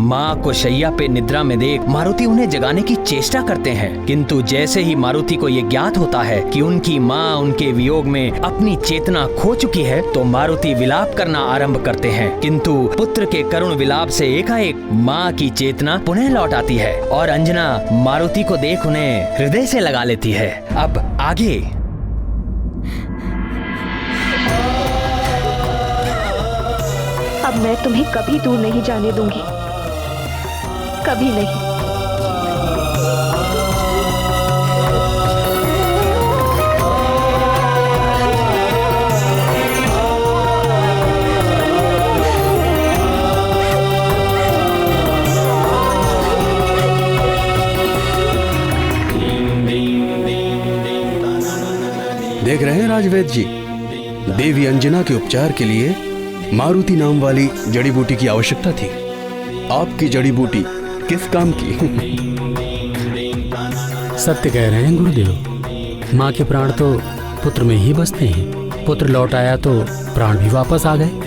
माँ को शैया पे निद्रा में देख मारुति उन्हें जगाने की चेष्टा करते हैं, किंतु जैसे ही मारुति को ये ज्ञात होता है कि उनकी माँ उनके वियोग में अपनी चेतना खो चुकी है, तो मारुति विलाप करना आरंभ करते हैं। किंतु पुत्र के करुण विलाप से एकाएक माँ की चेतना पुनः लौट आती है और अंजना मारुति को देख उन्हें हृदय से लगा लेती है। अब आगे। अब मैं तुम्हें कभी दूर नहीं जाने दूंगी, कभी नहीं। देख रहे हैं राजवैद्य जी, देवी अंजना के उपचार के लिए मारुति नाम वाली जड़ी बूटी की आवश्यकता थी। आपकी जड़ी बूटी किस काम की? सत्य कह रहे हैं गुरुदेव, माँ के प्राण तो पुत्र में ही बसते हैं। पुत्र लौट आया तो प्राण भी वापस आ गए।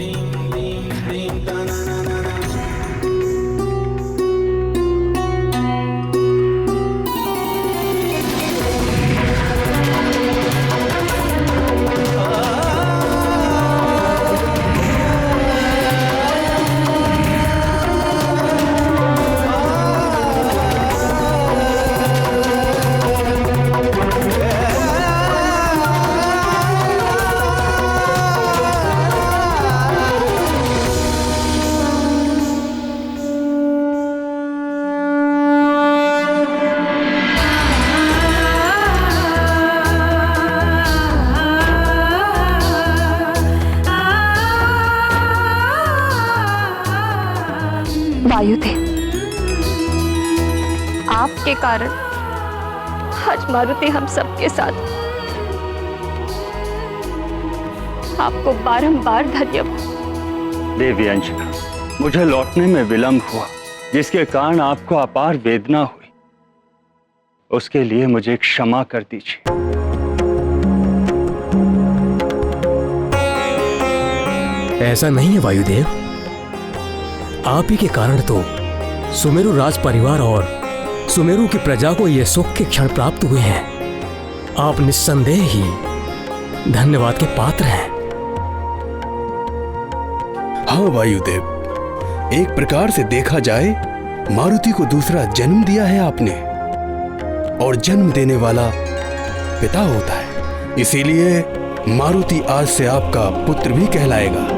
वायुदेव, आपके कारण आज मारुति हम सबके साथ। आपको बारंबार धन्यवाद। देवी अंजना, मुझे लौटने में विलंब हुआ, जिसके कारण आपको अपार वेदना हुई, उसके लिए मुझे क्षमा कर दीजिए। ऐसा नहीं है वायुदेव, आप ही के कारण तो सुमेरु राज परिवार और सुमेरु की प्रजा को ये सुख के क्षण प्राप्त हुए हैं। आप निस्संदेह ही धन्यवाद के पात्र हैं। हाँ वायुदेव, एक प्रकार से देखा जाए मारुति को दूसरा जन्म दिया है आपने, और जन्म देने वाला पिता होता है, इसीलिए मारुति आज से आपका पुत्र भी कहलाएगा।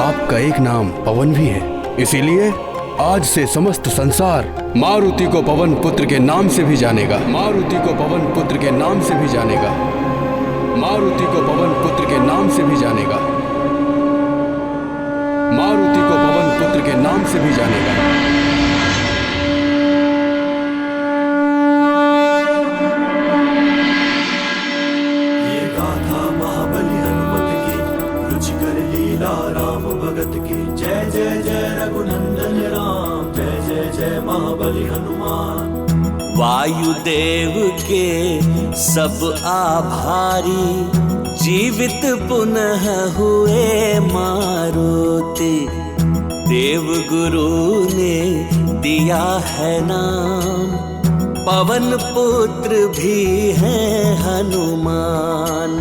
आपका एक नाम पवन भी है, इसीलिए आज से समस्त संसार मारुति को पवन पुत्र के नाम से भी जानेगा। मारुति को पवन पुत्र के नाम से भी जानेगा। मारुति को पवन पुत्र के नाम से भी जानेगा। मारुति को पवन पुत्र के नाम से भी जानेगा। ये गाथा महाबली हनुमत की, रुचिकर लीला राम भगत की। जय जय जय रघुनंदन राम, जय जय जय महाबली हनुमान। वायुदेव के सब आभारी, जीवित पुनः हुए मारुति। देव गुरु ने दिया है नाम, पवन पुत्र भी है हनुमान।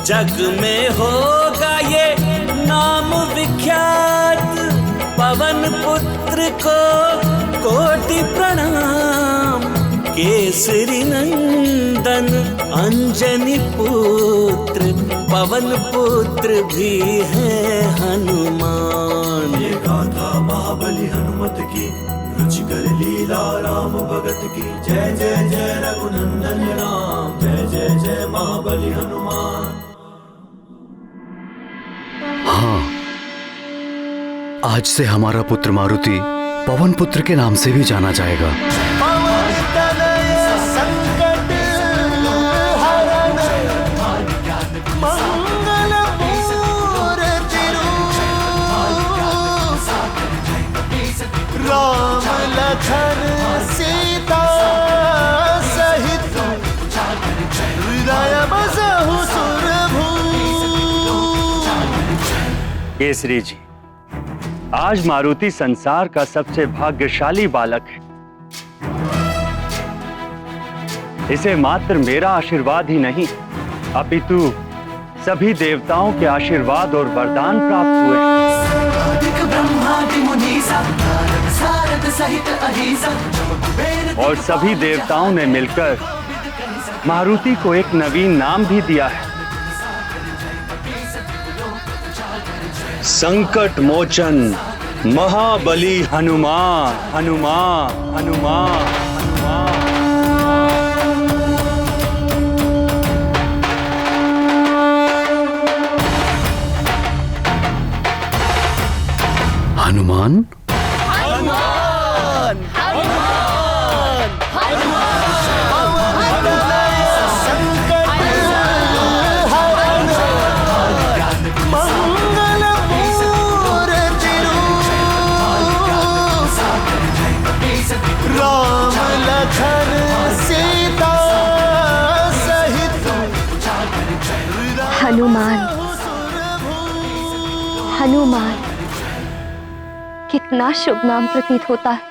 जग में होगा ये नाम विख्यात, पवन पुत्र को कोटि प्रणाम। केसरी नंदन अंजनी पुत्र, पवन पुत्र भी है हनुमान। ये गाथा महाबली हनुमत की, रुचिकर लीला राम भगत की। जय जय जय रघुनंदन राम, जय जय जय महाबली हनुमान। हाँ, आज से हमारा पुत्र मारुति पवन पुत्र के नाम से भी जाना जाएगा। राम लखन सीता सहित, हृदय बसहु सुरभू। केसरी जी, आज मारुति संसार का सबसे भाग्यशाली बालक है। इसे मात्र मेरा आशीर्वाद ही नहीं, अपितु सभी देवताओं के आशीर्वाद और वरदान प्राप्त हुए। और सभी देवताओं ने मिलकर मारुति को एक नवीन नाम भी दिया है, संकट मोचन महाबली हनुमान। हनुमान हनुमान हनुमान। हनुमान, हनुमान, कितना शुभ नाम प्रतीत होता है।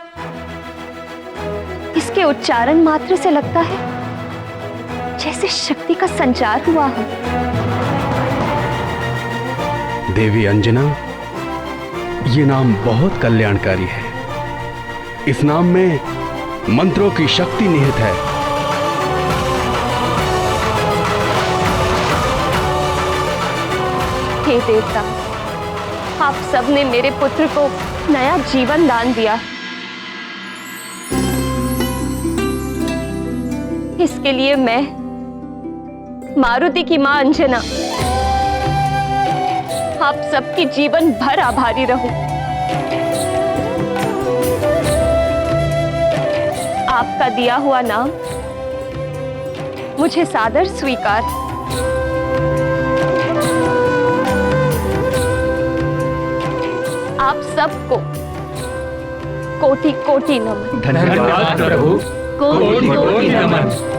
इसके उच्चारण मात्र से लगता है जैसे शक्ति का संचार हुआ हो। देवी अंजना, ये नाम बहुत कल्याणकारी है। इस नाम में मंत्रों की शक्ति निहित है। हे देवता, आप सबने मेरे पुत्र को नया जीवन दान दिया। इसके लिए मैं मारुति की मां अंजना आप सबकी जीवन भर आभारी रहूं। आपका दिया हुआ नाम मुझे सादर स्वीकार। आप सबको कोटि कोटि नमन। धन्यवाद प्रभु, कोटि कोटि नमन।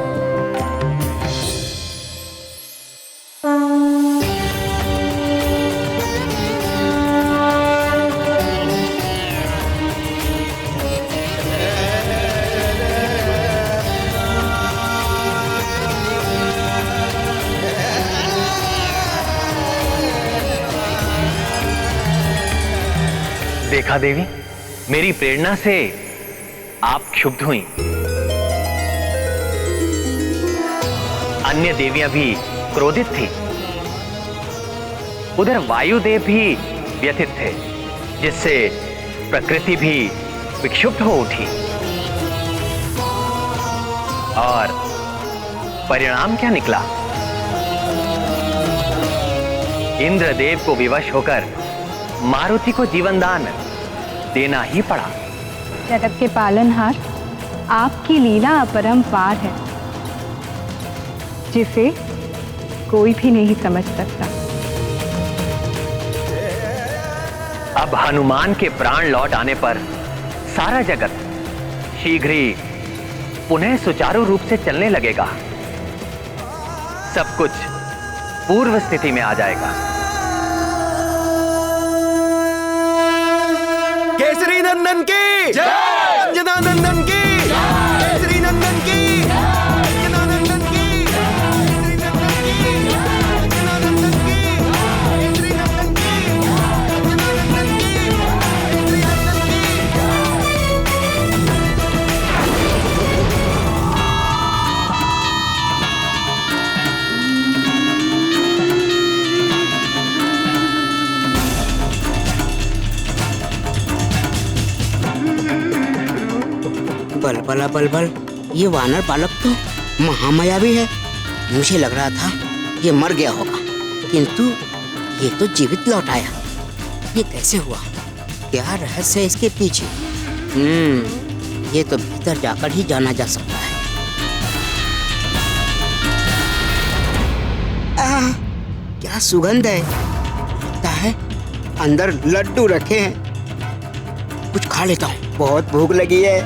देखा देवी, मेरी प्रेरणा से आप क्षुब्ध हुई। अन्य देवियां भी क्रोधित थी। उधर वायुदेव भी व्यथित थे, जिससे प्रकृति भी विक्षुब्ध हो उठी। और परिणाम क्या निकला? इंद्रदेव को विवश होकर मारुति को जीवन दान देना ही पड़ा। जगत के पालनहार, आपकी लीला अपरंपार है, जिसे कोई भी नहीं समझ सकता। अब हनुमान के प्राण लौट आने पर सारा जगत शीघ्र ही पुनः सुचारू रूप से चलने लगेगा। सब कुछ पूर्व स्थिति में आ जाएगा। केसरी नंदन की जय, अंजना नंदन की जय, केसरी नंदन की जय, अंजना नंदन की जय, केसरी नंदन की जय, अंजना नंदन की जय, केसरी नंदन की जय, अंजना नंदन की जय, केसरी नंदन की बलबला बलबल, ये वानर बालक तो महामायावी है। मुझे लग रहा था ये मर गया होगा, किंतु ये तो जीवित लौट आया। ये कैसे हुआ? क्या रहस्य है इसके पीछे? ये तो भीतर जाकर ही जाना जा सकता है। क्या सुगंध है! लगता है अंदर लड्डू रखे हैं। कुछ खा लेता हूँ, बहुत भूख लगी है।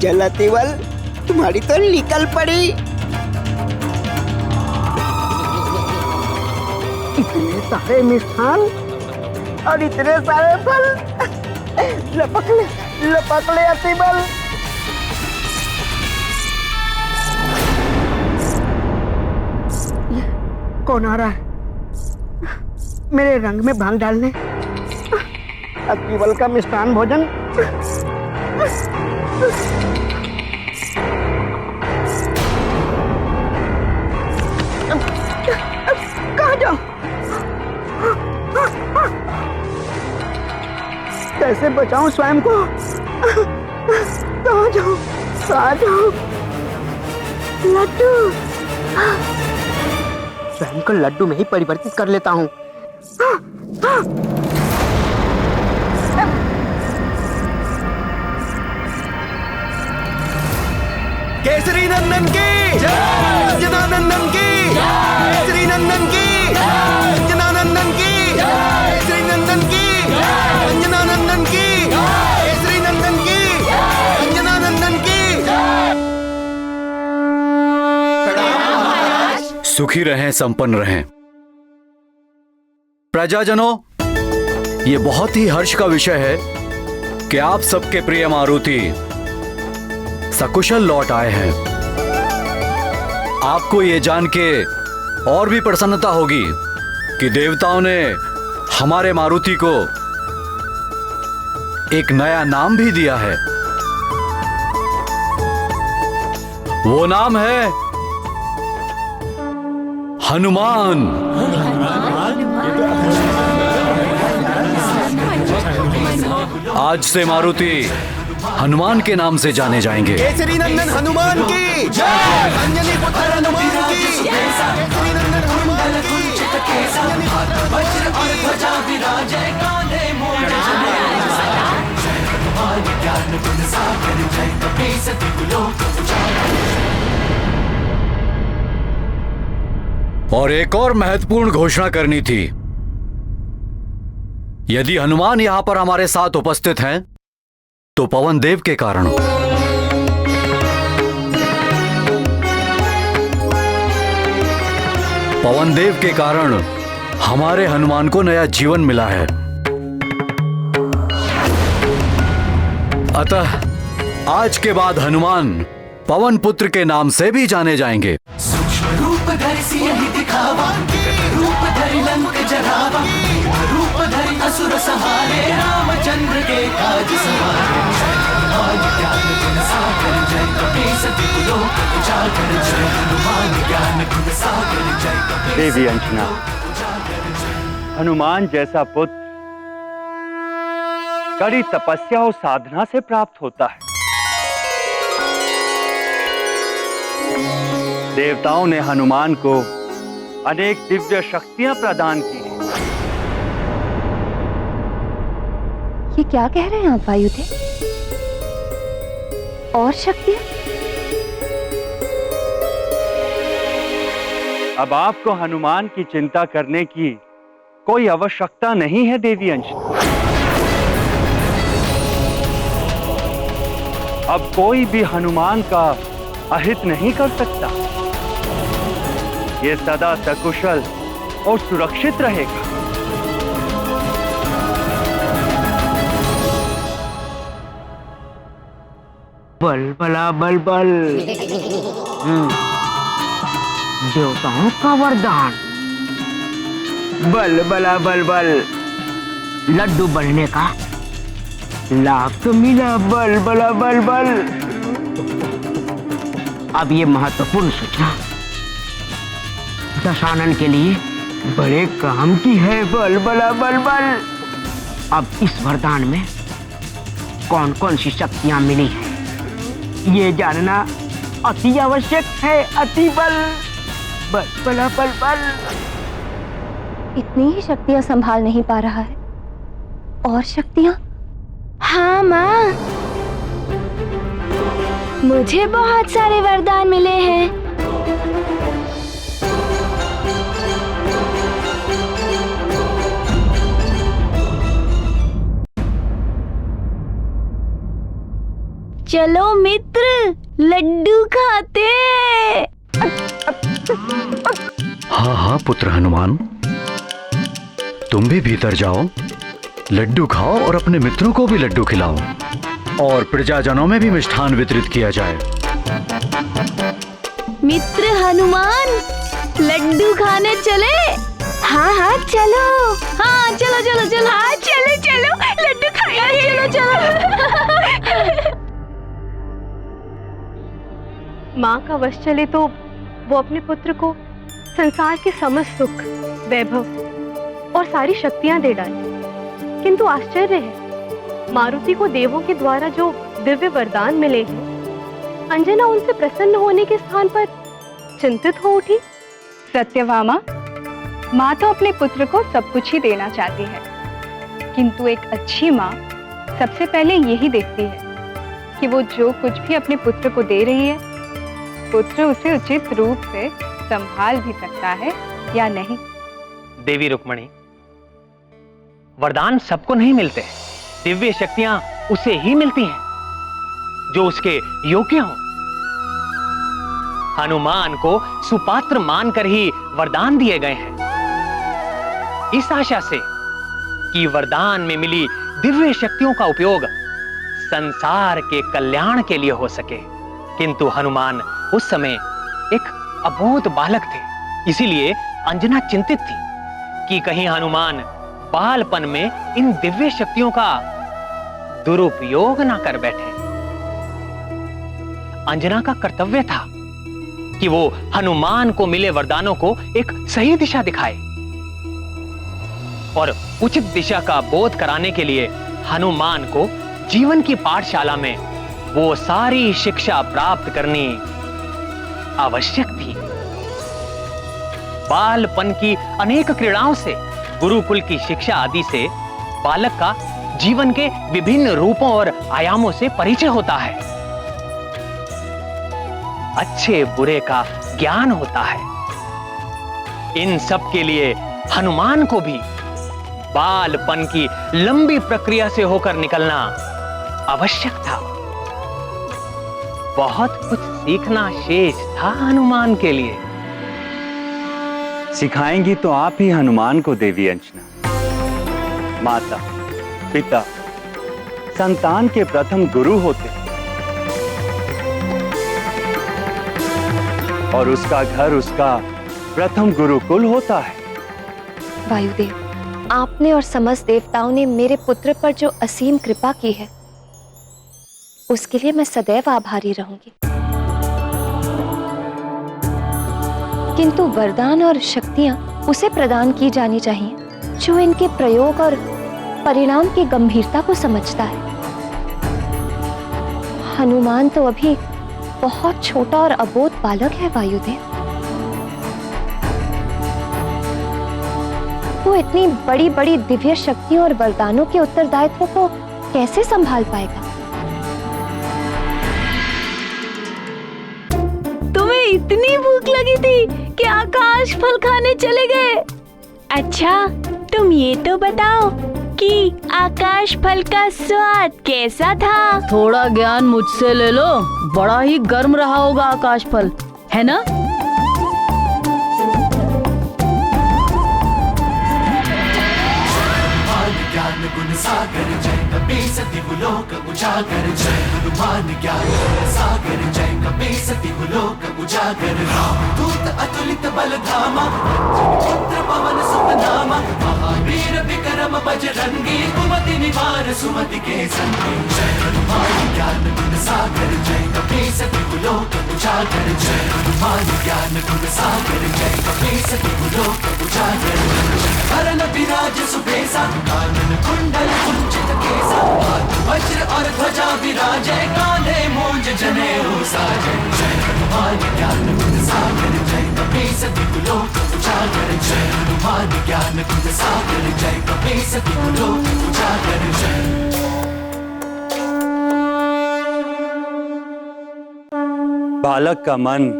चला तिवल, तुम्हारी तो निकल पड़ी। इतने सारे मिष्ठान और इतने सारे फल। लपक ले अतिबल। कौन आ रहा है मेरे रंग में भांग डालने? अतिबल का मिष्टान भोजन। कहाँ जाऊं? कैसे बचाऊं स्वयं को? कहाँ जाऊं? लड्डू। स्वयं को लड्डू में ही परिवर्तित कर लेता हूँ। केसरी नंदन की जय, अंजनानंदन की जय, केसरी नंदन की जय, अंजनानंदन की जय, केसरी नंदन की जय, अंजनानंदन की जय, केसरी नंदन की जय, अंजनानंदन की जय। सुखी रहें, संपन्न रहें। प्रजाजनों, ये बहुत ही हर्ष का विषय है कि आप सबके प्रिय मारुति सकुशल लौट आए हैं। आपको ये जान के और भी प्रसन्नता होगी कि देवताओं ने हमारे मारुति को एक नया नाम भी दिया है। वो नाम है हनुमान। आज से मारुति हनुमान के नाम से जाने जाएंगे। केसरी नंदन हनुमान की जय, अंजनी पुत्र हनुमान की जय, केसरी नंदन हनुमान की जय, वज्र और ध्वजा विराजे कांधे मोड़ ज्ञान गुण सागर जय कपीस त्रिलोक उजागर। और एक और महत्वपूर्ण घोषणा करनी थी। यदि हनुमान यहां पर हमारे साथ उपस्थित हैं तो पवन देव के कारण। पवन देव के कारण हमारे हनुमान को नया जीवन मिला है। अतः आज के बाद हनुमान पवन पुत्र के नाम से भी जाने जाएंगे। सूक्ष्म रूप धरि सियहि दिखावा, रूप धरि लंक जरावा, रूप धरि असुर सहारे, रामचंद्र के काज सवारे। ज्ञान गुण सागर जय कपीस त्रिलोक उजागर जय, हनुमान ज्ञान गुण सागर जय कपीस। देवी अंजना, हनुमान जैसा पुत्र कड़ी तपस्या और साधना से प्राप्त होता है। देवताओं ने हनुमान को अनेक दिव्य शक्तियां प्रदान की हैं। ये क्या कह रहे हैं आप वायुदेव? और शक्तियां? अब आपको हनुमान की चिंता करने की कोई आवश्यकता नहीं है देवी अंजना। अब कोई भी हनुमान का अहित नहीं कर सकता। ये सदा सकुशल और सुरक्षित रहेगा। बल बला बल बल। देवताओं का वरदान। बल बला बल बल। लड्डू बनने का लाभ तो मिला। बल बला बल बल। अब ये महत्वपूर्ण सूचना दशानन के लिए बड़े काम की है। बल बला बल बल। अब इस वरदान में कौन कौन सी शक्तियां मिली हैं ये जानना अति आवश्यक है। अति बल। बल बला बल बल। इतनी ही शक्तियां संभाल नहीं पा रहा है। और शक्तियां? हाँ माँ, मुझे बहुत सारे वरदान मिले हैं। चलो मित्र, लड्डू खाते। हाँ हाँ पुत्र हनुमान, तुम भी भीतर जाओ लड्डू खाओ और अपने मित्रों को भी लड्डू खिलाओ और प्रजाजनों में भी मिष्ठान वितरित किया जाए। मित्र हनुमान, लड्डू खाने चले? हाँ हाँ चलो। हाँ चलो चलो चलो। हाँ चलो चलो, लड्डू खाएंगे। चलो चलो। माँ का वश चले तो वो अपने पुत्र को संसार के समस्त सुख, वैभव और सारी शक्तियां दे डाले। किंतु आश्चर्य है, मारुति को देवों के द्वारा जो दिव्य वरदान मिले हैं, अंजना उनसे प्रसन्न होने के स्थान पर चिंतित हो उठी। सत्यभामा, माँ तो अपने पुत्र को सब कुछ ही देना चाहती है, किंतु एक अच्छी माँ सबसे पहले यही देखती है कि वो जो कुछ भी अपने पुत्र को दे रही है, पुत्र उसे उचित रूप से संभाल भी सकता है या नहीं। देवी रुक्मणी, वरदान सबको नहीं मिलते, दिव्य शक्तियां उसे ही मिलती हैं जो उसके योग्य हों। हनुमान को सुपात्र मानकर ही वरदान दिए गए हैं, इस आशा से कि वरदान में मिली दिव्य शक्तियों का उपयोग संसार के कल्याण के लिए हो सके। किंतु हनुमान उस समय एक अबोध बालक थे, इसीलिए अंजना चिंतित थी कि कहीं हनुमान बालपन में इन दिव्य शक्तियों का दुरुपयोग ना कर बैठे। अंजना का कर्तव्य था कि वो हनुमान को मिले वरदानों को एक सही दिशा दिखाए और उचित दिशा का बोध कराने के लिए हनुमान को जीवन की पाठशाला में वो सारी शिक्षा प्राप्त करनी आवश्यक थी। बालपन की अनेक क्रीड़ाओं से, गुरुकुल की शिक्षा आदि से बालक का जीवन के विभिन्न रूपों और आयामों से परिचय होता है, अच्छे बुरे का ज्ञान होता है। इन सब के लिए हनुमान को भी बालपन की लंबी प्रक्रिया से होकर निकलना आवश्यक था। बहुत कुछ सीखना शेष था हनुमान के लिए। सिखाएंगी तो आप ही हनुमान को देवी अंजना। माता पिता संतान के प्रथम गुरु होते हैं और उसका घर उसका प्रथम गुरुकुल होता है। वायुदेव, आपने और समस्त देवताओं ने मेरे पुत्र पर जो असीम कृपा की है, उसके लिए मैं सदैव आभारी रहूंगी। किंतु वरदान और शक्तियां उसे प्रदान की जानी चाहिए जो इनके प्रयोग और परिणाम की गंभीरता को समझता है। हनुमान तो अभी बहुत छोटा और अबोध बालक है वायुदेव। वो इतनी बड़ी बड़ी दिव्य शक्तियों और वरदानों के उत्तरदायित्व को कैसे संभाल पाएगा? तुम्हें इतनी भूख लगी थी कि आकाश फल खाने चले गए? अच्छा, तुम ये तो बताओ कि आकाश फल का स्वाद कैसा था? थोड़ा ज्ञान मुझसे ले लो, बड़ा ही गर्म रहा होगा आकाश फल, है ना? ज्ञान गुण सागर जय कपीस दिवलोक उजागर, जय हनुमान ज्ञान गुण सागर जय कपीस दिवलोक उजागर। रामदूत अतुलित बल धामा, पुत्र पवन सुत नामा, महावीर विक्रम बजरंगी, कुमति निवार सुमति के संगी। जय हनुमान ज्ञान गुण सागर जय कपीस दिवलोक उजागर, जय हनुमान ज्ञान गुण सागर जय कपीस दिवलोक उजागर। हरन विराज सुबेसा, कानन कुंडल कुंचित केसा, हाथ वज्र और ध्वजा विराजै, कांधे मूंज जनेऊ साजै। जय हनुमान ज्ञान गुण सागर जय कपीस दिवलोक उजागर, जय हनुमान ज्ञान गुण सागर जय कपीस दिवलोक उजागर। जय बालक का मन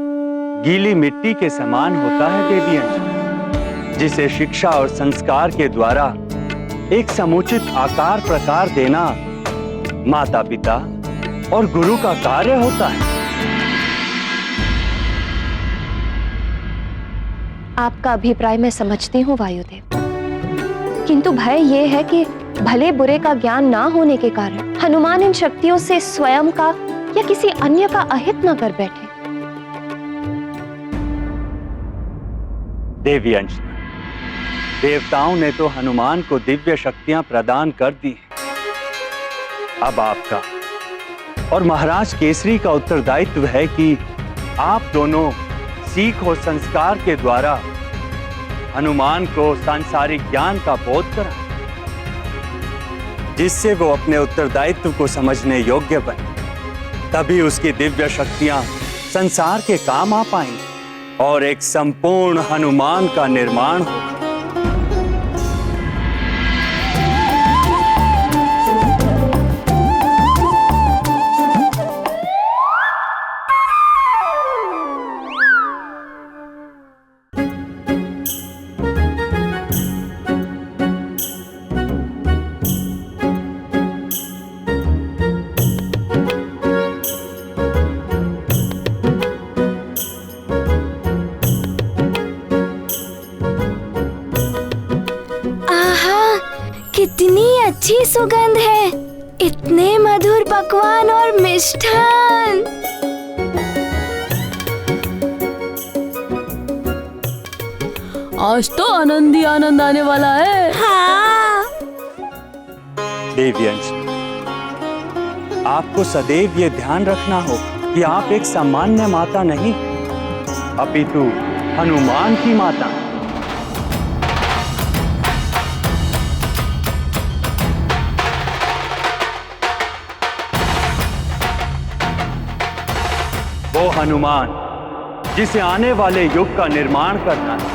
गीली मिट्टी के समान होता है देवी अंजना, जिसे शिक्षा और संस्कार के द्वारा एक समुचित आकार प्रकार देना माता पिता और गुरु का कार्य होता है। आपका अभिप्राय मैं समझती हूँ वायुदेव, किंतु भय ये है कि भले बुरे का ज्ञान ना होने के कारण हनुमान इन शक्तियों से स्वयं का या किसी अन्य का अहित न कर बैठे। देवी अंजना, देवताओं ने तो हनुमान को दिव्य शक्तियां प्रदान कर दी। अब आपका और महाराज केसरी का उत्तरदायित्व है कि आप दोनों सीख और संस्कार के द्वारा हनुमान को सांसारिक ज्ञान का बोध कराएं, जिससे वो अपने उत्तरदायित्व को समझने योग्य बने। तभी उसकी दिव्य शक्तियां संसार के काम आ पाएंगी और एक संपूर्ण हनुमान का निर्माण हो। कितनी अच्छी सुगंध है, इतने मधुर पकवान और मिष्ठान। आज तो आनंद ही आनंद आने वाला है। हाँ। देवी अंजना, आपको सदैव ये ध्यान रखना होगा कि आप एक सामान्य माता नहीं, अपितु हनुमान की माता। वो हनुमान जिसे आने वाले युग का निर्माण करना है,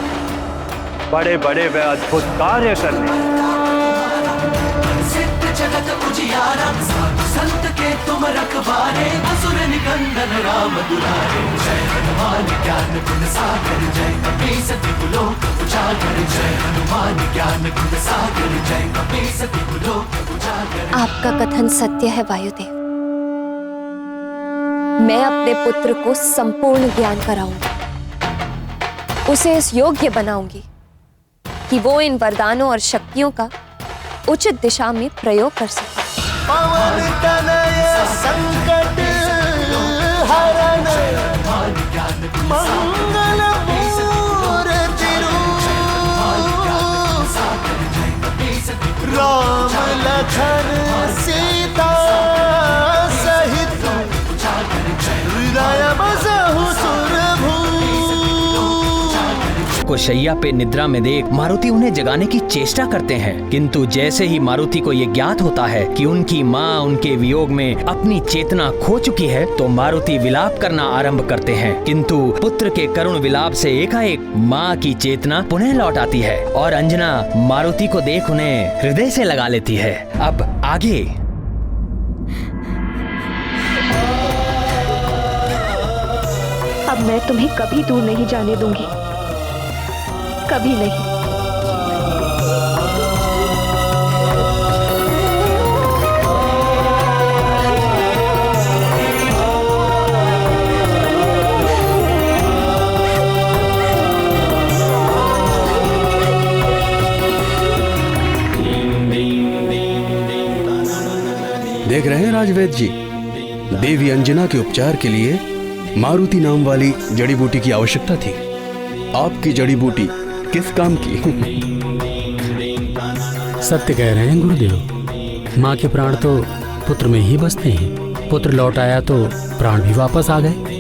बड़े बड़े व अद्भुत कार्य करने। सिद्ध जगत उजियारा, साधु संत के तुम रखवारे, असुर निकंदन राम दुलारे। जय हनुमान ज्ञान गुण सागर, जय कपीस तिहु लोक उजागर। जय हनुमान ज्ञान गुण सागर, जय कपीस तिहु लोक उजागर। आपका कथन सत्य है वायुदेव। मैं अपने पुत्र को संपूर्ण ज्ञान कराऊंगी, उसे इस योग्य बनाऊंगी कि वो इन वरदानों और शक्तियों का उचित दिशा में प्रयोग कर सके। पवन तनय संकट हरण, मंगल मूर्ति रूप, राम लखन सीता सहित को शैया पे निद्रा में देख मारुति उन्हें जगाने की चेष्टा करते हैं, किंतु जैसे ही मारुति को ये ज्ञात होता है कि उनकी माँ उनके वियोग में अपनी चेतना खो चुकी है, तो मारुति विलाप करना आरंभ करते हैं। किंतु पुत्र के करुण विलाप से एकाएक माँ की चेतना पुनः लौट आती है और अंजना मारुति को देख उन्हें हृदय से लगा लेती है। अब आगे। अब मैं तुम्हें कभी दूर नहीं जाने दूंगी, कभी नहीं। देख रहे हैं राजवेद जी, देवी अंजना के उपचार के लिए मारुति नाम वाली जड़ी बूटी की आवश्यकता थी। आपकी जड़ी बूटी किस काम की? सत्य कह रहे हैं गुरुदेव। माँ के प्राण तो पुत्र में ही बसते हैं। पुत्र लौट आया तो प्राण भी वापस आ गए।